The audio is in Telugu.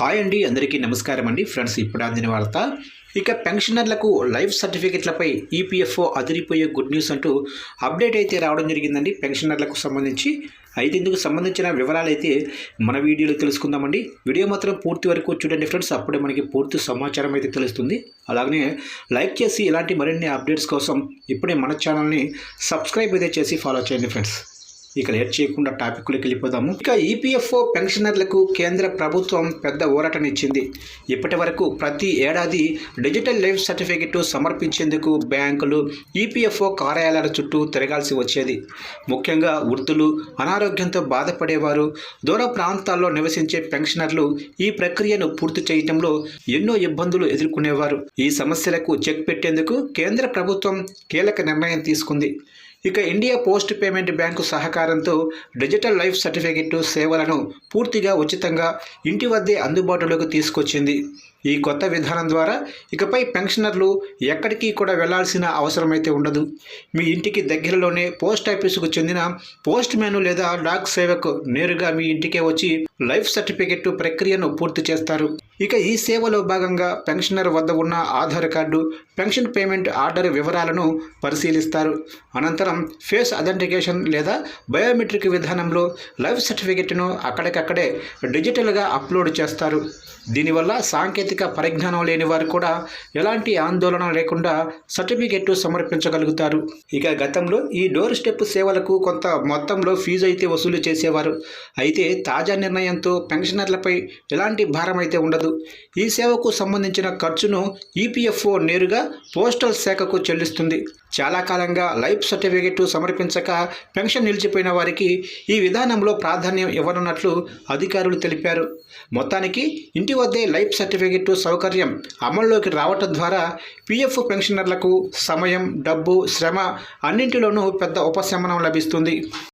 హాయ్ అండి, అందరికీ నమస్కారం అండి. ఫ్రెండ్స్, ఇప్పుడు అందిన వార్త. ఇక పెన్షనర్లకు లైఫ్ సర్టిఫికెట్లపై ఈపీఎఫ్ఓ అదిరిపోయే గుడ్ న్యూస్ అంటూ అప్డేట్ అయితే రావడం జరిగిందండి. పెన్షనర్లకు సంబంధించి ఇందుకు సంబంధించిన వివరాలు అయితే మన వీడియోలో తెలుసుకుందామండి. వీడియో మాత్రం పూర్తి వరకు చూడండి ఫ్రెండ్స్, అప్పుడే మనకి పూర్తి సమాచారం అయితే తెలుస్తుంది. అలాగనే లైక్ చేసి ఇలాంటి మరిన్ని అప్డేట్స్ కోసం ఇప్పుడే మన ఛానల్ని సబ్స్క్రైబ్ అయితే చేసి ఫాలో చేయండి ఫ్రెండ్స్. ఇక లేట్ చేయకుండా టాపిక్లోకి వెళ్ళిపోదాము. ఇక ఈపీఎఫ్ఓ పెన్షనర్లకు కేంద్ర ప్రభుత్వం పెద్ద ఊరటనిచ్చింది. ఇప్పటి వరకు ప్రతి ఏడాది డిజిటల్ లైఫ్ సర్టిఫికెట్ సమర్పించేందుకు బ్యాంకులు, ఈపీఎఫ్ఓ కార్యాలయాల చుట్టూ తిరగాల్సి వచ్చేది. ముఖ్యంగా వృద్ధులు, అనారోగ్యంతో బాధపడేవారు, దూర ప్రాంతాల్లో నివసించే పెన్షనర్లు ఈ ప్రక్రియను పూర్తి చేయడంలో ఎన్నో ఇబ్బందులు ఎదుర్కొనేవారు. ఈ సమస్యలకు చెక్ పెట్టేందుకు కేంద్ర ప్రభుత్వం కీలక నిర్ణయం తీసుకుంది. ఇక ఇండియా పోస్ట్ పేమెంట్ బ్యాంకు సహకారంతో డిజిటల్ లైఫ్ సర్టిఫికెట్ సేవలను పూర్తిగా ఉచితంగా ఇంటి వద్దే అందుబాటులోకి తీసుకొచ్చింది. ఈ కొత్త విధానం ద్వారా ఇకపై పెన్షనర్లు ఎక్కడికి కూడా వెళ్లాల్సిన అవసరం అయితే ఉండదు. మీ ఇంటికి దగ్గరలోనే పోస్ట్ ఆఫీసుకు చెందిన పోస్ట్ మ్యాన్ లేదా డాక్ సేవకు నేరుగా మీ ఇంటికే వచ్చి లైఫ్ సర్టిఫికెట్ ప్రక్రియను పూర్తి చేస్తారు. ఇక ఈ సేవలో భాగంగా పెన్షనర్ వద్ద ఉన్న Aadhaar card, pension payment order వివరాలను పరిశీలిస్తారు. అనంతరం ఫేస్ అథెంటికేషన్ లేదా బయోమెట్రిక్ విధానంలో లైఫ్ సర్టిఫికెట్ను అక్కడికక్కడే డిజిటల్గా అప్లోడ్ చేస్తారు. దీనివల్ల సాంకేతిక పరిజ్ఞానం లేని వారు కూడా ఎలాంటి ఆందోళన లేకుండా సర్టిఫికెట్ సమర్పించగలుగుతారు. ఇక గతంలో ఈ డోర్ స్టెప్ సేవలకు కొంత మొత్తంలో ఫీజు అయితే వసూలు చేసేవారు. అయితే తాజా నిర్ణయంతో పెన్షనర్లపై ఎలాంటి భారం అయితే ఉండదు. ఈ సేవకు సంబంధించిన ఖర్చును ఈపీఎఫ్ఓ నేరుగా పోస్టల్ శాఖకు చెల్లిస్తుంది. చాలా కాలంగా లైఫ్ సర్టిఫికెట్ సమర్పించక పెన్షన్ నిలిచిపోయిన వారికి ఈ విధానంలో ప్రాధాన్యం ఇవ్వనున్నట్లు అధికారులు తెలిపారు. మొత్తానికి ఇంటి వద్దే లైఫ్ సర్టిఫికెట్ సౌకర్యం అమల్లోకి రావటం ద్వారా పీఎఫ్ పెన్షనర్లకు సమయం, డబ్బు, శ్రమ అన్నింటిలోనూ పెద్ద ఉపశమనం లభిస్తుంది.